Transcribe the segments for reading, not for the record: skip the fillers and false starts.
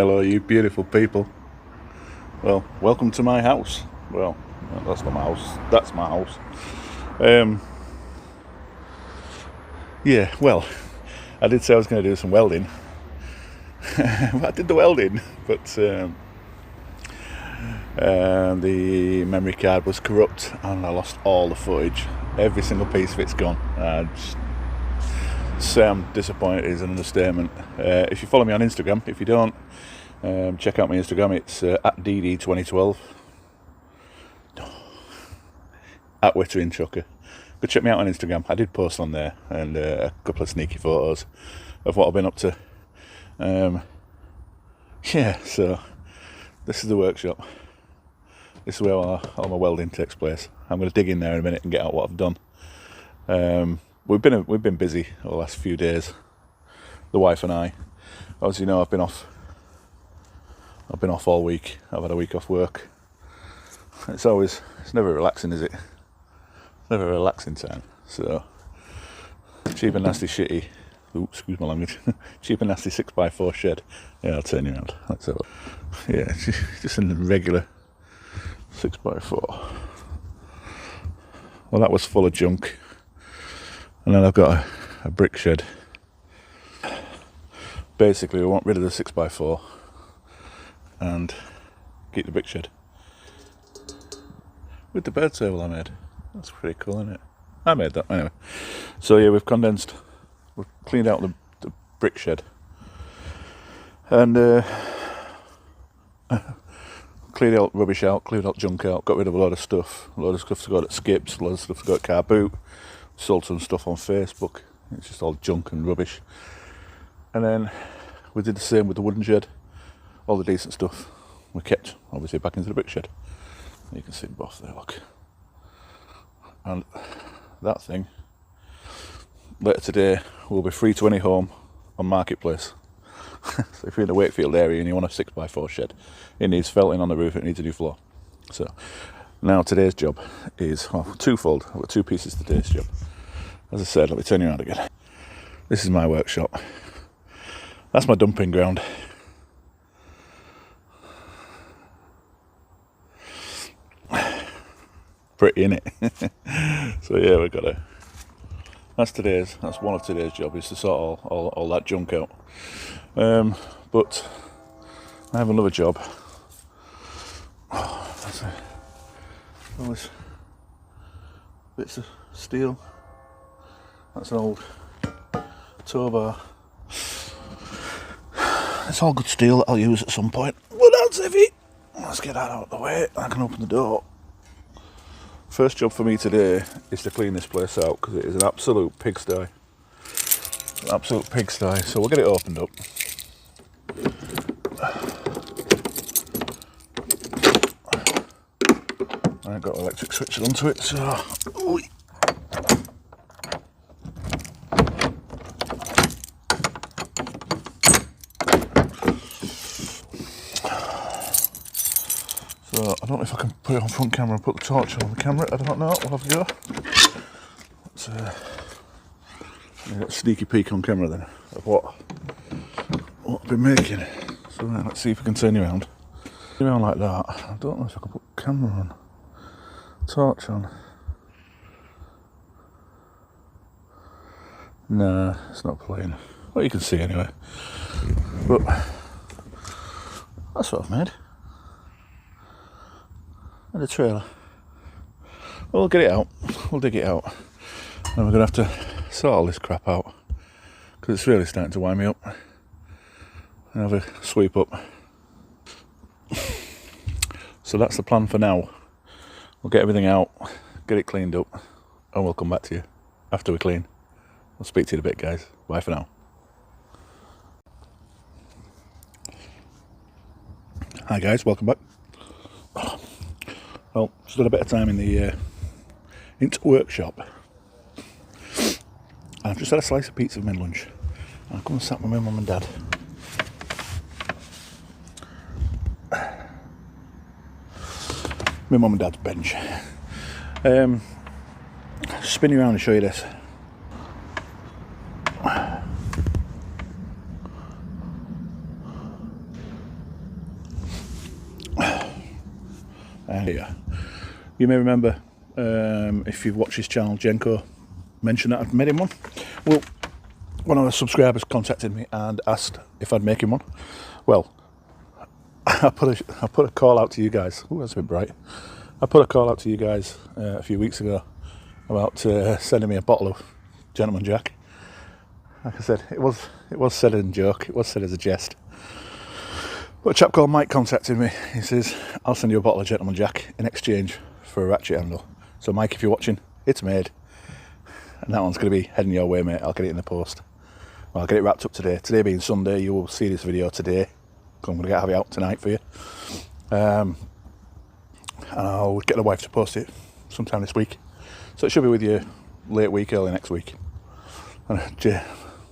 Hello, you beautiful people. Well, welcome to my house. Well, that's not my house. That's my house. Yeah, well, I did say I was going to do some welding. I did the welding, but the memory card was corrupt and I lost all the footage. Every single piece of it's gone. Say I'm disappointed is an understatement. If you follow me on Instagram, if you don't, check out my Instagram. It's at DD2012 at WITTERINGTRUCKER. Go check me out on Instagram. I did post on there and a couple of sneaky photos of what I've been up to. Yeah, so this is the workshop. This is where all my welding takes place. I'm going to dig in there in a minute and get out what I've done. We've been busy the last few days, the wife and I. As you know, I've been off all week. I've had a week off work. It's never relaxing, is it? It's never a relaxing time. So, cheap and nasty shitty. Ooh, excuse my language. Cheap and nasty 6x4 shed. Yeah, I'll turn you around. Let's have a look. Yeah, just a regular 6x4. Well, that was full of junk. And then I've got a brick shed. Basically, we want rid of the 6x4 and keep the brick shed. With the bird table I made. That's pretty cool, isn't it? I made that, anyway. So yeah, we've cleaned out the brick shed. And cleared out rubbish out, cleared out junk out, got rid of a lot of stuff. A lot of stuff to go at skips, a lot of stuff to go at car boot. Sold some stuff on Facebook. It's just all junk and rubbish. And then we did the same with the wooden shed. All the decent stuff we kept, obviously, back into the brick shed. You can see them both there, look. And that thing, later today, will be free to any home on Marketplace. So if you're in the Wakefield area and you want a 6x4 shed, it needs felting on the roof, it needs a new floor. So now today's job is twofold. I've got two pieces to today's job. As I said, let me turn you around again. This is my workshop. That's my dumping ground. Pretty, innit? So yeah, that's one of today's job, is to sort all that junk out. But I have another job. That's all this bits of steel. That's an old tow bar. It's all good steel that I'll use at some point. But that's heavy. Let's get that out of the way. I can open the door. First job for me today is to clean this place out because it is an absolute pigsty. An absolute pigsty. So we'll get it opened up. I ain't got an electric switch onto it, so. Ooh. So I don't know if I can put it on front camera and put the torch on the camera. I don't know. We'll have a go. Let's get a sneaky peek on camera then of what I've been making. So let's see if we can turn you around. Turn you around like that. I don't know if I can put camera on, torch on. Nah, it's not playing. Well, you can see anyway. But that's what I've made. And a trailer. We'll get it out. We'll dig it out. And we're going to have to sort all this crap out. Because it's really starting to wind me up. And have a sweep up. So that's the plan for now. We'll get everything out, get it cleaned up, and we'll come back to you after we clean. I'll speak to you in a bit, guys. Bye for now. Hi guys, welcome back. Well, just had a bit of time in the workshop. I've just had a slice of pizza for my lunch. I've come and sat with my mum and dad. My mum and dad's bench. Spin you around and show you this. here. You may remember, if you've watched his channel, Jenko mentioned that I'd made him one. Well, one of the subscribers contacted me and asked if I'd make him one. Well, I put a call out to you guys. Oh, that's a bit bright. I put a call out to you guys a few weeks ago about sending me a bottle of Gentleman Jack. Like I said, it was said in joke. It was said as a jest. But a chap called Mike contacted me. He says, I'll send you a bottle of Gentleman Jack in exchange for a ratchet handle. So Mike, if you're watching, it's made. And that one's going to be heading your way, mate. I'll get it in the post. Well, I'll get it wrapped up today. Today being Sunday, you will see this video today. So I'm going to have it out tonight for you. And I'll get the wife to post it sometime this week. So it should be with you late week, early next week. And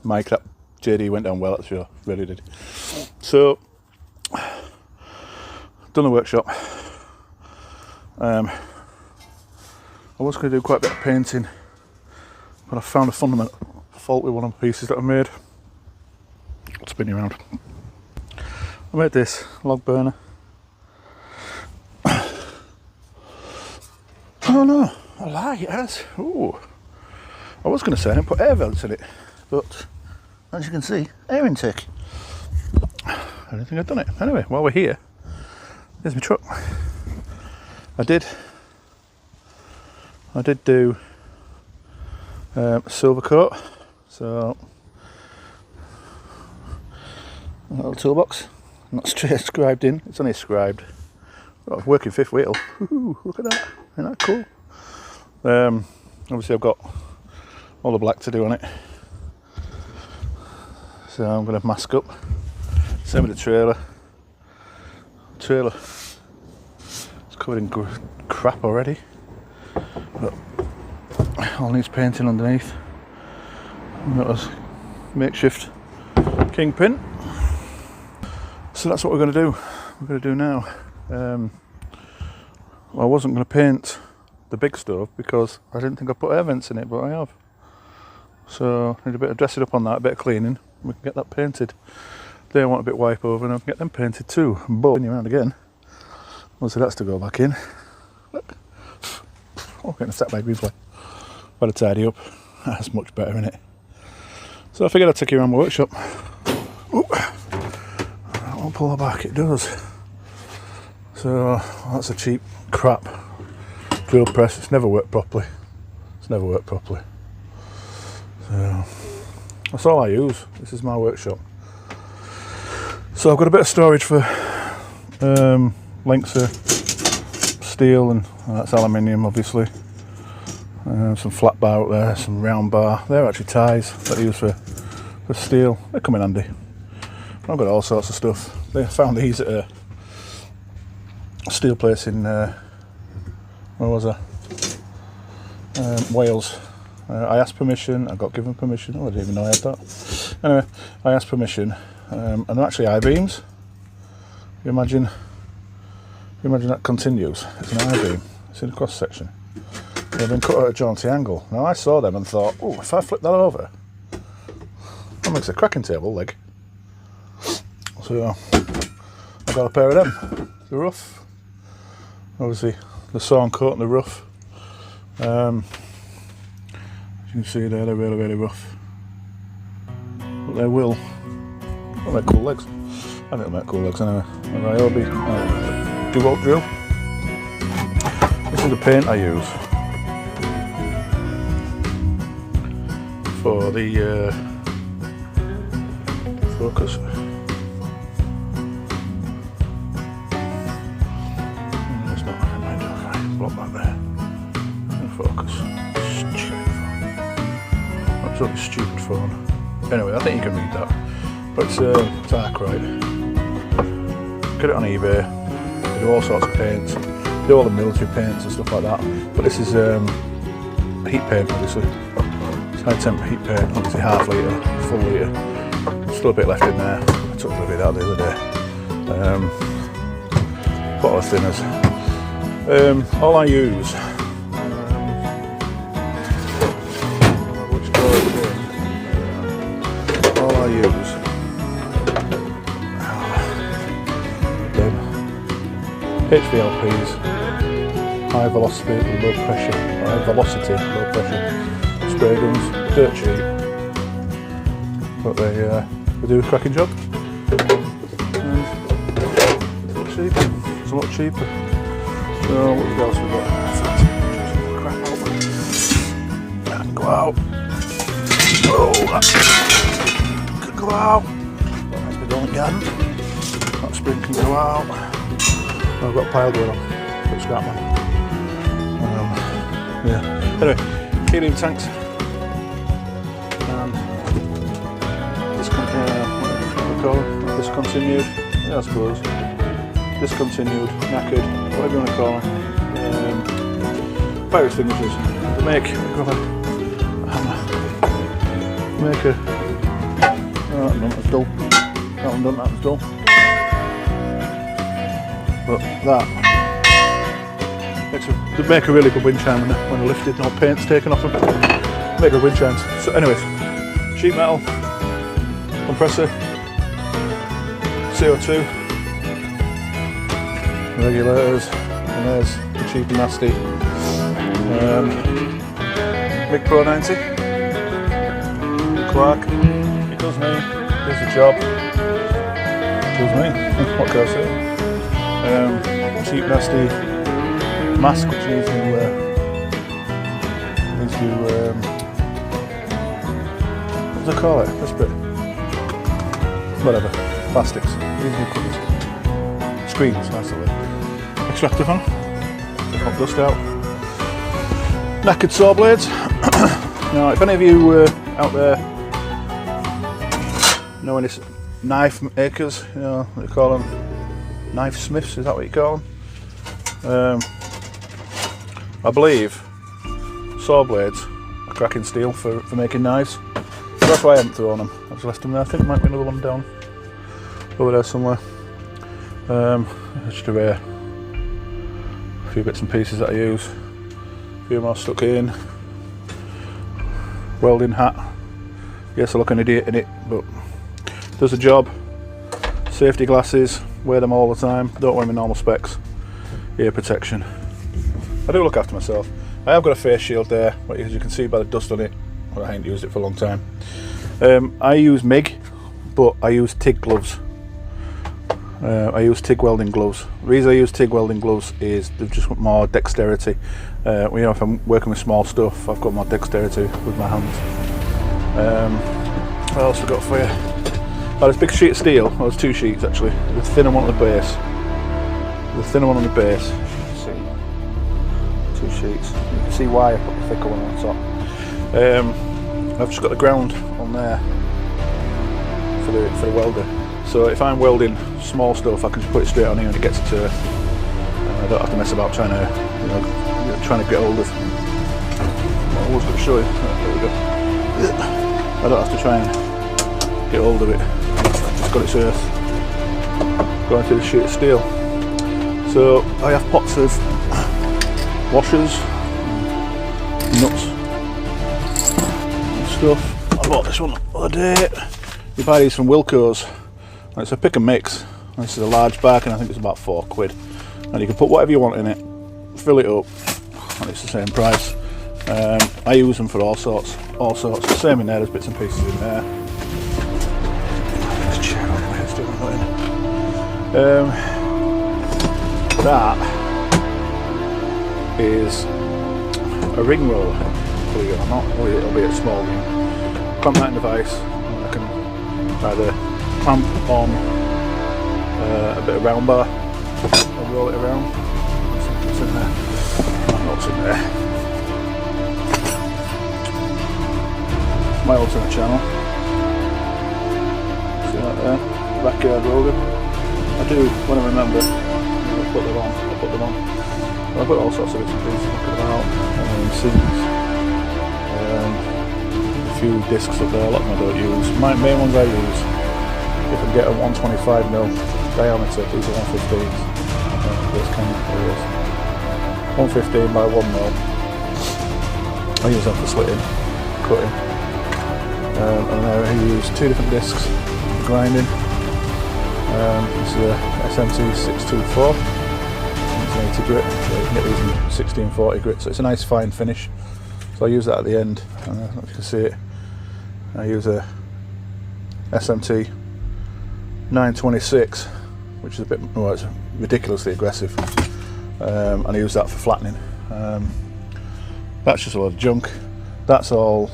Mike, that JD went down well at the show. Really did. So, done the workshop. I was going to do quite a bit of painting, but I found a fundamental fault with one of the pieces that I made. Spin you around. I made this log burner. Oh no, I lie, it has. Ooh. I was going to say I didn't put air vents in it, but as you can see, air intake. I don't think I've done it. Anyway, while we're here, there's my truck. I did do silver coat, so a little toolbox, not straight scribed in, it's only scribed. Oh, working fifth wheel. Ooh, look at that, isn't that cool? Obviously I've got all the black to do on it, so I'm going to mask up. Same with the trailer. It's covered in crap already, but all needs painting underneath. And that was makeshift kingpin. So that's what we're going to do. We're going to do now. Well, I wasn't going to paint the big stove because I didn't think I put air vents in it, but I have. So I need a bit of dressing up on that, a bit of cleaning. We can get that painted. They want a bit wipe over and I can get them painted too. But spin you around again. Obviously that's to go back in. Look. Oh, getting attacked by replay. Better tidy up. That's much better, isn't it? So I figured I'd take you around my workshop. Ooh. That won't pull her back, it does. So that's a cheap crap drill press. It's never worked properly. So that's all I use. This is my workshop. So I've got a bit of storage for lengths of steel, and that's aluminium obviously. Some flat bar up there, some round bar. They're actually ties that I use for steel. They come in handy. I've got all sorts of stuff. They found these at a steel place in where was I? Wales. I asked permission, I got given permission. Oh, I didn't even know I had that. Anyway, I asked permission, and they're actually I-beams. You imagine that continues. It's an I-beam. It's in a cross section. They've been cut at a jaunty angle. Now I saw them and thought, oh, if I flip that over, that makes a cracking table leg. So I got a pair of them. The rough, obviously the sawn cut and the rough. As you can see there, they're really, really rough. But they will make cool legs. I think they'll make cool legs anyway. Ryobi DeWalt drill. This is the paint I use for the focus. It's not block back there. And focus. Absolutely stupid phone. Anyway, I think you can read that. But it's Arkwright. Get it on eBay. They do all sorts of paints. They do all the military paints and stuff like that. But this is heat paint, obviously. It's high temp heat paint, obviously half litre, full litre. Still a bit left in there. I took a little bit out the other day. Bottle of thinners. All I use. All I use. HVLPs. high velocity, low pressure, high velocity, low pressure spray guns, dirt cheap, but they do a cracking job. It's a lot cheaper. So what else we got? Crap out. That can go out. Oh, that could go out. That might be the only garden. That spring can go out. I've got a pile going on. Got scrap man. Yeah. Anyway, helium tanks. And what do we call them? Discontinued. Yeah, I suppose. Discontinued, knackered, whatever you want to call them. Fire extinguishers. They make a hammer. Make a. Oh, that one's dull. That one done, that one's dull. But that makes they make a really good wind chime when they're lifted, no paint's taken off them. Make good wind chimes. So, anyways, sheet metal, compressor, CO2, regulators, and there's the cheap and nasty Big Pro 90. Clark. It does me. Does the job. It does me. What can I say? Cheap nasty mask, which needs to what do they call it? This bit. Whatever. Plastics. These new covers. Screens, that's the way. Extractor fan. To pop dust out. Knackered saw blades. Now, if any of you out there know any knife makers, you know, they call them knife smiths, is that what you call them? I believe saw blades are cracking steel for making knives. So that's why I haven't thrown them. I've just left them there. I think there might be another one down over there somewhere. Just a few bits and pieces that I use. A few more stuck in. Welding hat. Yes, I look an idiot in it, but does the job. Safety glasses, wear them all the time. Don't wear my normal specs. Ear protection. I do look after myself. I have got a face shield there, but as you can see by the dust on it, well, I haven't used it for a long time. I use MIG, but I use TIG gloves. I use TIG welding gloves. The reason I use TIG welding gloves is they've just got more dexterity. You know, if I'm working with small stuff, I've got more dexterity with my hands. What else have I got for you? Oh, there's a big sheet of steel. Well, there's two sheets actually. The thinner one on the base. The thinner one on the base. See, two sheets. You can see why I put the thicker one on top. I've just got the ground on there for the welder. So if I'm welding small stuff, I can just put it straight on here and it gets it to. I don't have to mess about trying to, you know, trying to get hold of. I was going to show you. There we go. I don't have to try and get hold of it. It's got its earth going to the sheet of steel. So I have pots of washers, nuts and stuff. I bought this one the other day. You buy these from Wilco's. It's a pick and mix. This is a large bag and I think it's about £4. And you can put whatever you want in it, fill it up, and it's the same price. I use them for all sorts. The same in there, there's bits and pieces in there. That is a ring roller, believe it or not, or it'll be a small ring. Clamp that in the vise, and I can either clamp on a bit of round bar and roll it around. What's in there? What's in there? My alternate channel. See that there? Backyard roller. I do, when I remember, I'll put them on. I've got all sorts of bits and pieces looking about, seams, a few discs up there, a lot of them I don't use. My main ones I use, if I can get a 125mm diameter, these are 115s. This kind of areas. 115 by 1mm. I use them for slitting, cutting. And then I use two different discs for grinding. This is a SMT 624. It's a 180 grit, so you can get these in 1640 grit, so it's a nice fine finish. So I use that at the end, and if you can see it, I use a SMT 926, which is a bit, well, it's ridiculously aggressive, and I use that for flattening. That's just a lot of junk. That's all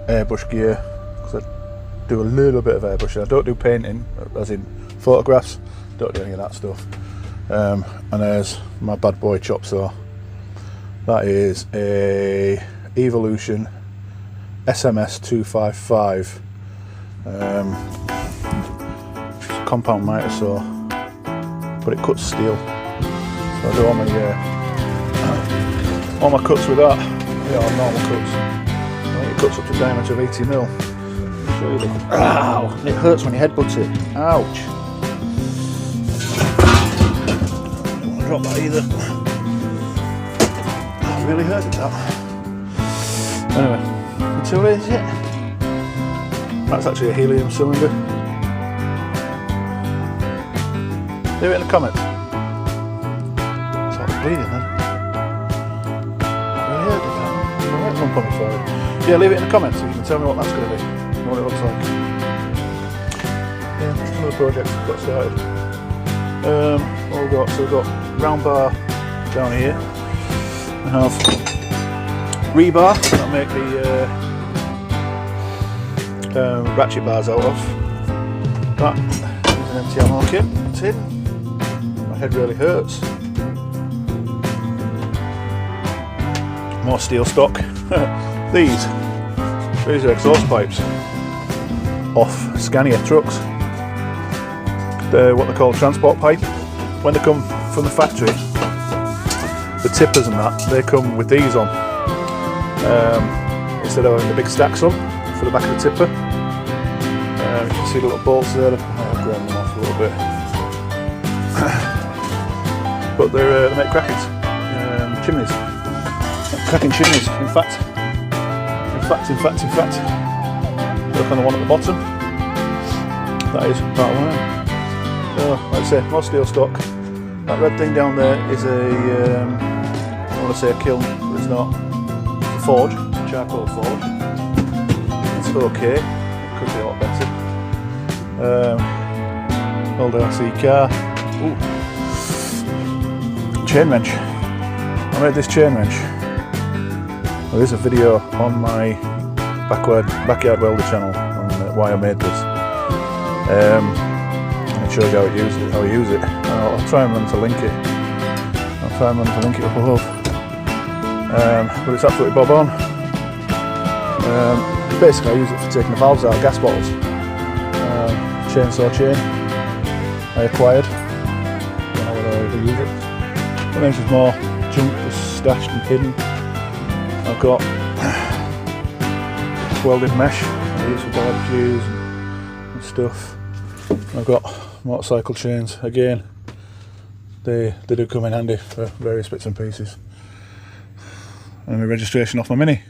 airbrush gear, because I do a little bit of airbrushing. I don't do painting, as in photographs, don't do any of that stuff. And there's my bad boy chop saw. That is a Evolution SMS 255, compound miter saw, but it cuts steel. So I do all my cuts with that. Yeah, normal cuts. I think it cuts up to a diameter of 80 mil. Show you them. Ow! It hurts when you headbutt it. Ouch! Don't want to drop that either. That really hurted that. Anyway, until it is it. That's actually a helium cylinder. Leave it in the comments. It's all bleeding then. Really hurt it that. There's a right lump on my forehead. Yeah, leave it in the comments so you can tell me what that's going to be, what it looks like. Yeah, that's another project we've got started. What we've got, so we've got round bar down here. I have rebar that I make the ratchet bars out of. That is an empty ammo kit. Tin. My head really hurts. More steel stock. These are exhaust pipes off Scania trucks. They're what they call transport pipe. When they come from the factory, the tippers and that, they come with these on. Instead of having the big stacks on for the back of the tipper. You can see the little bolts there. I've grown them off a little bit. But they make crackers, chimneys. Cracking chimneys, in fact. Look on the one at the bottom. That is part of one. So, like I say, more steel stock. That red thing down there is I want to say a kiln, but it's not. It's a forge, charcoal forge. It's okay, it could be a lot better. Old RC car. Ooh. Chain wrench. I made this chain wrench. Well, there's a video on my backyard welder channel on why I made this. And it shows how I use it. I'll try and run to link it. Up above. But it's absolutely bob on. Basically I use it for taking the valves out of gas bottles. Chainsaw chain I acquired when I would already use it. And then there's more junk just stashed and hidden. I've got welded mesh I use for barbecues and stuff. I've got motorcycle chains again. They do come in handy for various bits and pieces. And my registration off my Mini.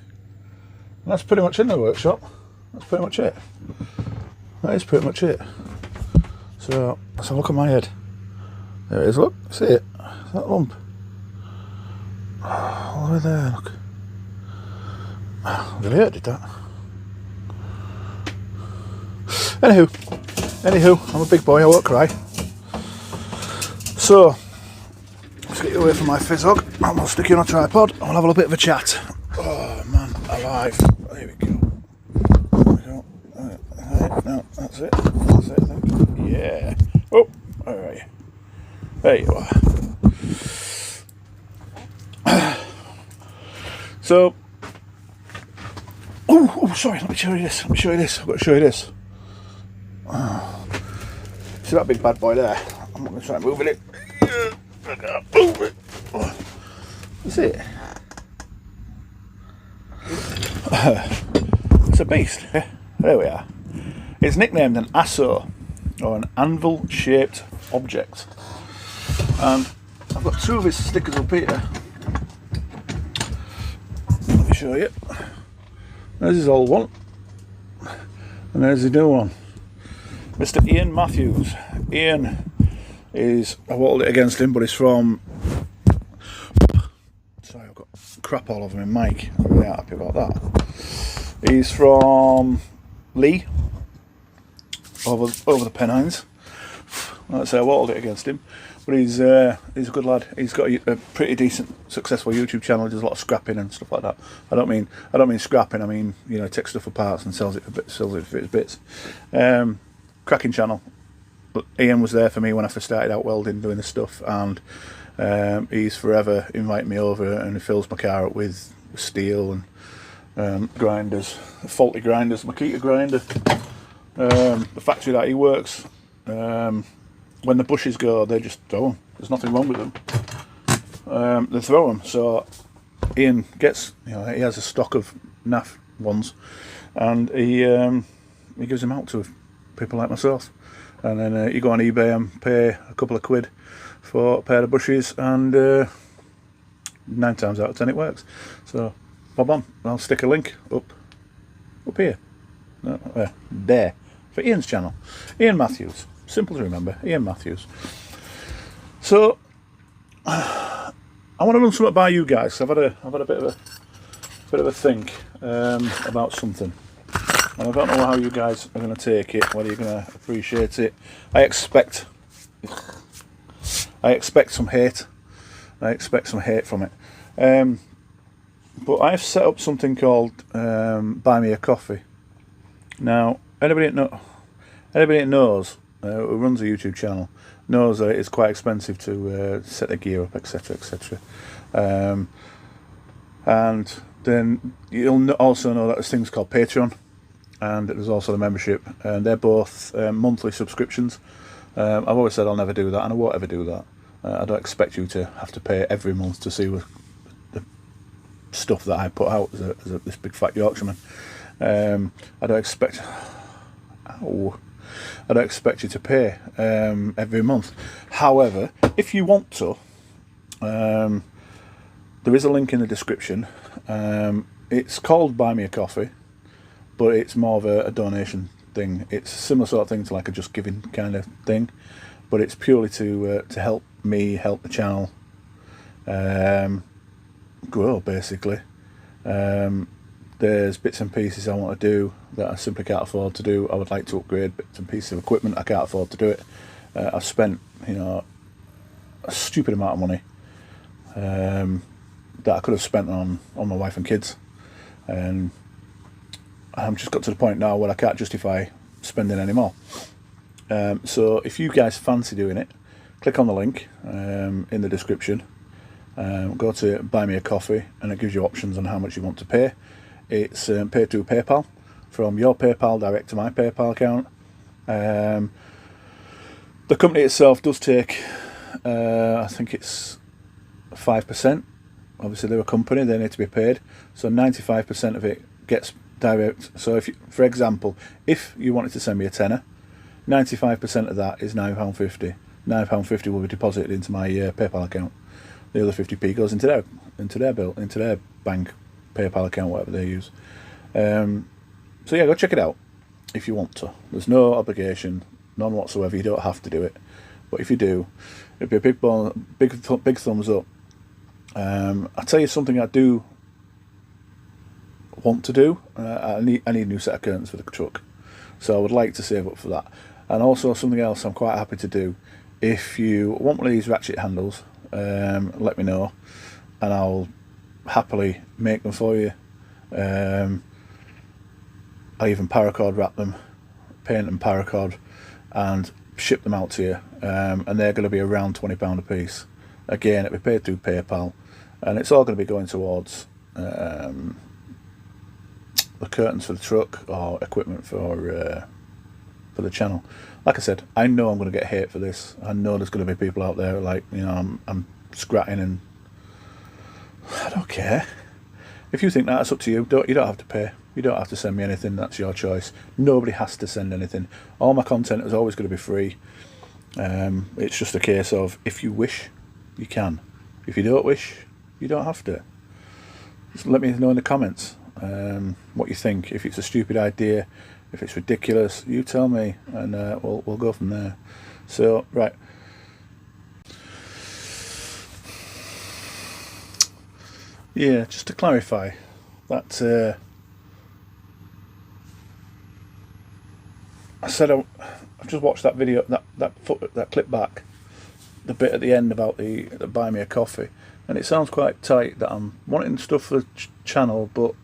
And that's pretty much in the workshop. That's pretty much it. That is pretty much it. So let's have a look at my head. There it is, look, see it? That lump. All the way there, look. Really hurt, did that? Anywho, I'm a big boy, I won't cry. So, let's get you away from my fizzog. I'm going to stick you on a tripod and we'll have a little bit of a chat. Oh man, alive. There we go. No, that's it, I think. Yeah. Oh, alright. There you are. So, oh, sorry, let me show you this. I've got to show you this. See that big bad boy there? I'm not going to try moving it. I can't move it. You see it? It's a beast. There we are. It's nicknamed an ASO, or an anvil-shaped object. And I've got two of his stickers up here. Let me show you. There's his old one. And there's the new one. Mr. Ian Matthews. Ian is, I voted it against him, but he's from crap all over me mic. I'm really happy about that. He's from Lee, over the Pennines. Like I say, I walled it against him, but he's a good lad. He's got a pretty decent, successful YouTube channel. He does a lot of scrapping and stuff like that. I don't mean scrapping. I mean, you know, takes stuff apart and sells it for its bits. Cracking channel. But Ian was there for me when I first started out welding, doing this stuff, and he's forever inviting me over, and he fills my car up with steel and grinders, faulty grinders, Makita grinder. The factory that he works, when the bushes go, they just throw them. There's nothing wrong with them. They throw them. So Ian gets, you know, he has a stock of naff ones, and he gives them out to people like myself. And then you go on eBay and pay a couple of quid for a pair of bushes, and 9 times out of 10 it works. So bob on. I'll stick a link up here, there, for Ian's channel. Ian Matthews. Simple to remember, Ian Matthews. So I want to run something by you guys. I've had a bit of a think about something, and I don't know how you guys are going to take it, whether you're going to appreciate it. I expect some hate. I expect some hate from it. But I've set up something called Buy Me a Coffee. Now, anybody that knows, who runs a YouTube channel, knows that it's quite expensive to set the gear up, etc, etc. And then you'll also know that there's things called Patreon, and there's also the membership, and they're both monthly subscriptions. I've always said I'll never do that, and I won't ever do that. I don't expect you to have to pay every month to see the stuff that I put out as this big fat Yorkshireman. I don't expect you to pay every month. However, if you want to, there is a link in the description. It's called Buy Me a Coffee, but it's more of a donation thing. It's a similar sort of thing to like a Just Giving kind of thing, but it's purely to help me, help the channel grow, basically. There's bits and pieces I want to do that I simply can't afford to do. I would like to upgrade bits and pieces of equipment. I can't afford to do it. I've spent, you know, a stupid amount of money that I could have spent on my wife and kids, and I'm just got to the point now where I can't justify spending any more. So if you guys fancy doing it, click on the link in the description. Go to Buy Me a Coffee, and it gives you options on how much you want to pay. It's paid through PayPal, from your PayPal direct to my PayPal account. The company itself does take, I think it's 5%. Obviously they're a company, they need to be paid. So 95% of it gets direct. So if you, for example, if you wanted to send me a tenner, 95% of that is £9.50. £9.50 will be deposited into my PayPal account. The other 50p goes into their bank, PayPal account, whatever they use. So yeah, go check it out if you want to. There's no obligation, none whatsoever. You don't have to do it, but if you do, it'd be a big thumbs up. I'll tell you something I do want to do. I need a new set of curtains for the truck, so I would like to save up for that. And also something else I'm quite happy to do. If you want one of these ratchet handles, let me know, and I'll happily make them for you. I even paracord wrap them, paint them paracord, and ship them out to you. And they're going to be around £20 a piece. Again, it'll be paid through PayPal, and it's all going to be going towards the curtains for the truck or equipment for the channel. Like I said, I know I'm going to get hate for this. I know there's going to be people out there like, you know, I'm scratting, and I don't care. If you think that's up to you, you don't have to pay. You don't have to send me anything. That's your choice. Nobody has to send anything. All my content is always going to be free. It's just a case of, if you wish, you can. If you don't wish, you don't have to. Just let me know in the comments what you think. If it's a stupid idea, if it's ridiculous, you tell me, and we'll go from there. So, right. Yeah, just to clarify, that I said I've just watched that video, that clip back, the bit at the end about the buy me a coffee, and it sounds quite tight that I'm wanting stuff for the channel, but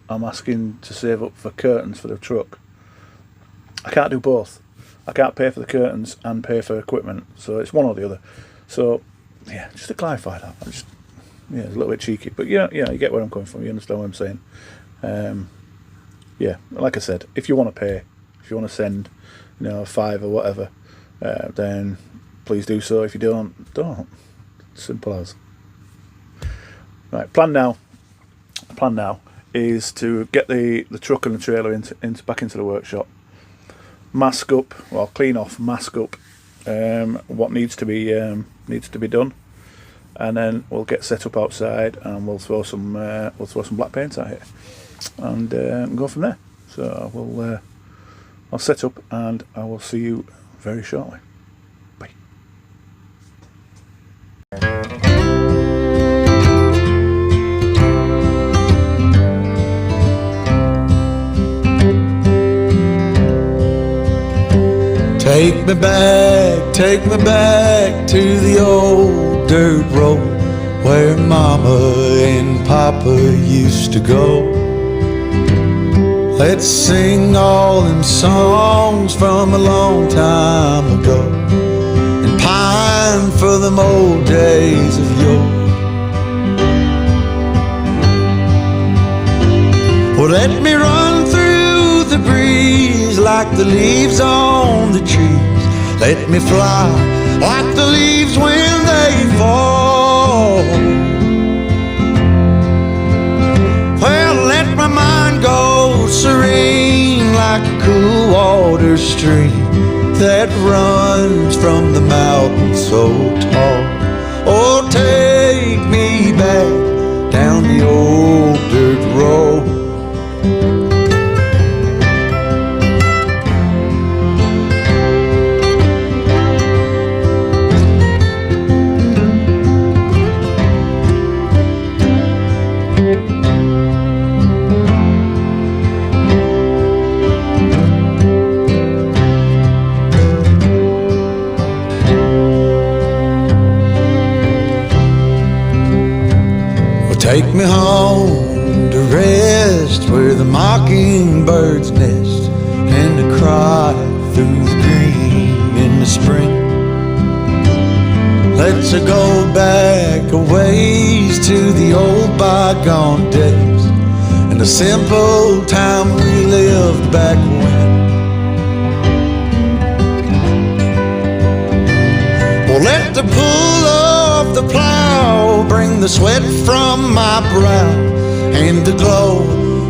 I'm asking to save up for curtains for the truck. I can't do both. I can't pay for the curtains and pay for equipment, so it's one or the other. So yeah, just to clarify that, yeah, it's a little bit cheeky, but yeah, you get where I'm coming from. You understand what I'm saying? Yeah, like I said, if you want to pay, if you want to send, you know, a $5 or whatever, then please do so. If you don't. Simple as. Right, plan now is to get the truck and the trailer back into the workshop, mask up, well, clean off, mask up what needs to be done, and then we'll get set up outside and we'll throw some black paint out here and go from there. So I'll set up and I will see you very shortly. Bye. Take me back to the old dirt road where Mama and Papa used to go. Let's sing all them songs from a long time ago and pine for them old days of yore. Well, let me run through the breeze like the leaves on the trees. Let me fly like the leaves when they fall. Well, let my mind go serene like a cool water stream that runs from the mountain so tall. Oh, take me back down the old dirt road. Take me home to rest where the mockingbirds nest and to cry through the green in the spring. Let's go back a ways to the old bygone days and the simple time we lived back when. Well, let the pull of the plow bring the sweat from my brow and the glow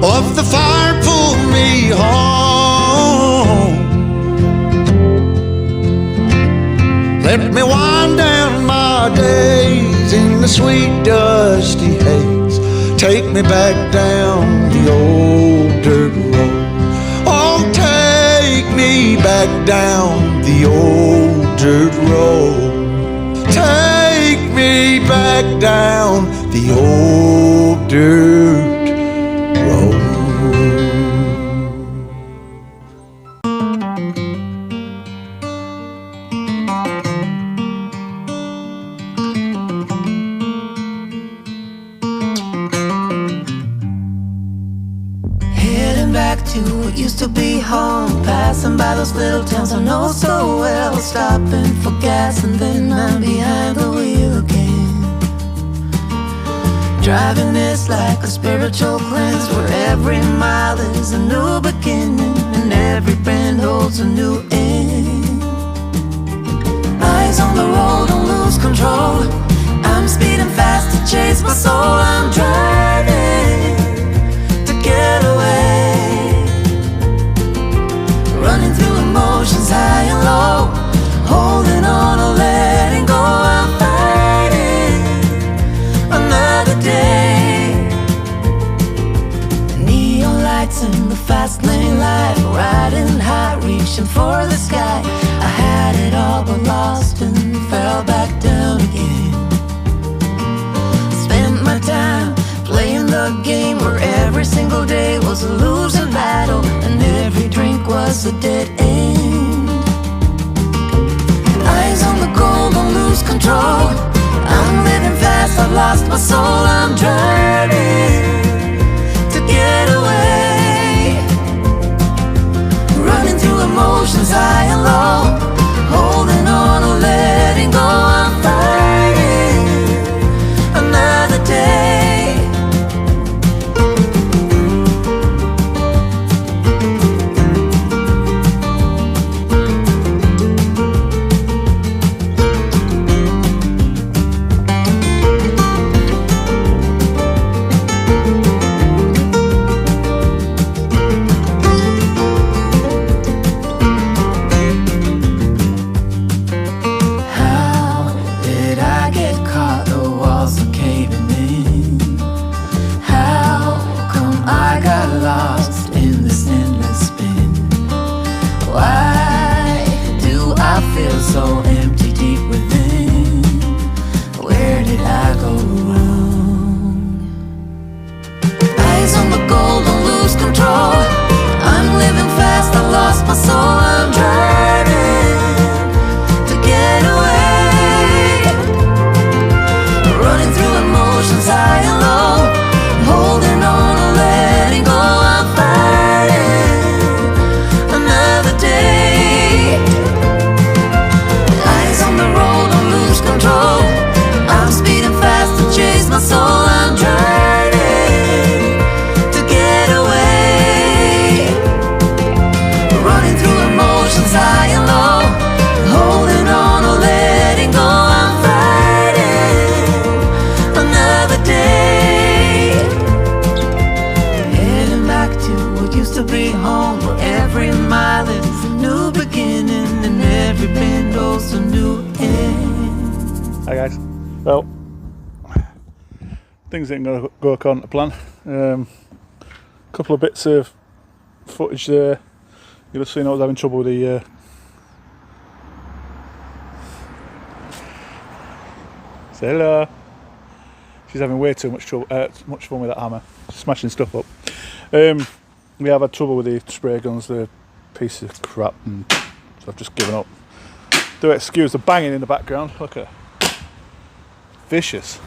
of the fire pull me home. Let me wind down my days in the sweet dusty haze. Take me back down the old dirt road. Oh, take me back down the old dirt road. Take me back down the old dirt road. Heading back to what used to be home, passing by those little towns I know so well, stopping for gas and then I'm behind the wheel again. Driving this like a spiritual cleanse, where every mile is a new beginning and every bend holds a new end. Eyes on the road, don't lose control. I'm speeding fast to chase my soul. I'm driving to get away, running through emotions high and low, holding on or letting go. I'm fighting another day. Neon lights in the fast lane light, riding high, reaching for the sky. I had it all but lost and fell back down again. Spent my time a game where every single day was a losing battle, and every drink was a dead end. Eyes on the goal, don't lose control. I'm living fast, I've lost my soul. I'm driving to get away, running through emotions high and low, holding on or letting go. I'm fighting another day. So empty deep within. Where did I go wrong? Eyes on the goal, don't lose control. I'm living fast, I've lost my soul. I'm driving to get away, running through emotions high and low, holding on or letting go. I'm fighting another day. Control. I'm speeding fast to chase my soul. I'm driving to get away, running through emotions high and low, holding on or letting go. I'm fighting another day, heading back to what used to be home, where every mile is a new beginning and every bend goes a new end. Hi guys. Well, things didn't go according to plan. Couple of bits of footage there. You'll have seen I was having trouble with the say hello. She's having way too much trouble, much fun with that hammer, smashing stuff up. We have had trouble with the spray guns, the piece of crap, and so I've just given up. Do excuse the banging in the background. Look at her. Vicious.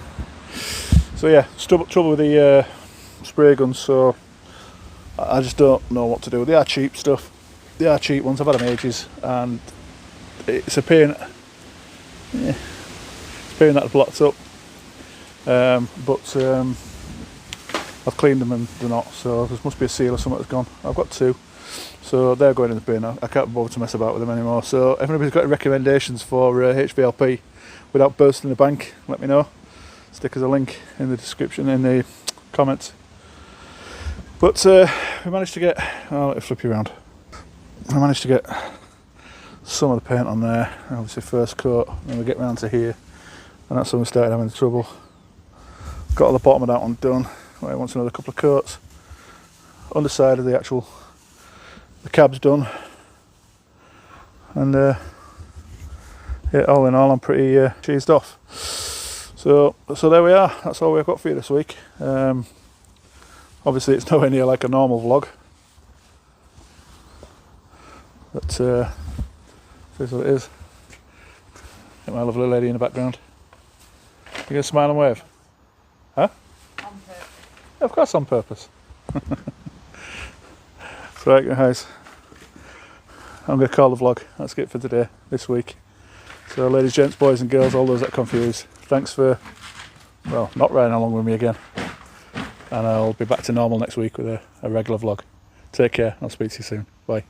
So yeah, trouble with the spray guns, so I just don't know what to do. They are cheap stuff. They are cheap ones. I've had them ages, and it's a pain. Yeah, it's a pain that they're blocked up. But I've cleaned them and they're not. So there must be a seal or something that's gone. I've got two, so they're going in the bin. I can't bother to mess about with them anymore. So if anybody's got any recommendations for HVLP without bursting the bank, let me know. Stick us a link in the description, in the comments. But we managed to get, oh, let me flip you around. I managed to get some of the paint on there, obviously first coat, and we get round to here, and that's when we started having trouble. Got all the bottom of that one done. It wants another couple of coats. Underside of the cab's done, and yeah, all in all, I'm pretty cheesed off. So there we are. That's all we've got for you this week. Obviously, it's nowhere near like a normal vlog, but here's what it is. Get my lovely lady in the background. You gonna smile and wave? Huh? On purpose. Yeah, of course, on purpose. So right guys, I'm going to call the vlog. That's it for today, this week. So ladies, gents, boys and girls, all those that are confused, thanks for, well, not riding along with me again. And I'll be back to normal next week with a regular vlog. Take care, I'll speak to you soon. Bye.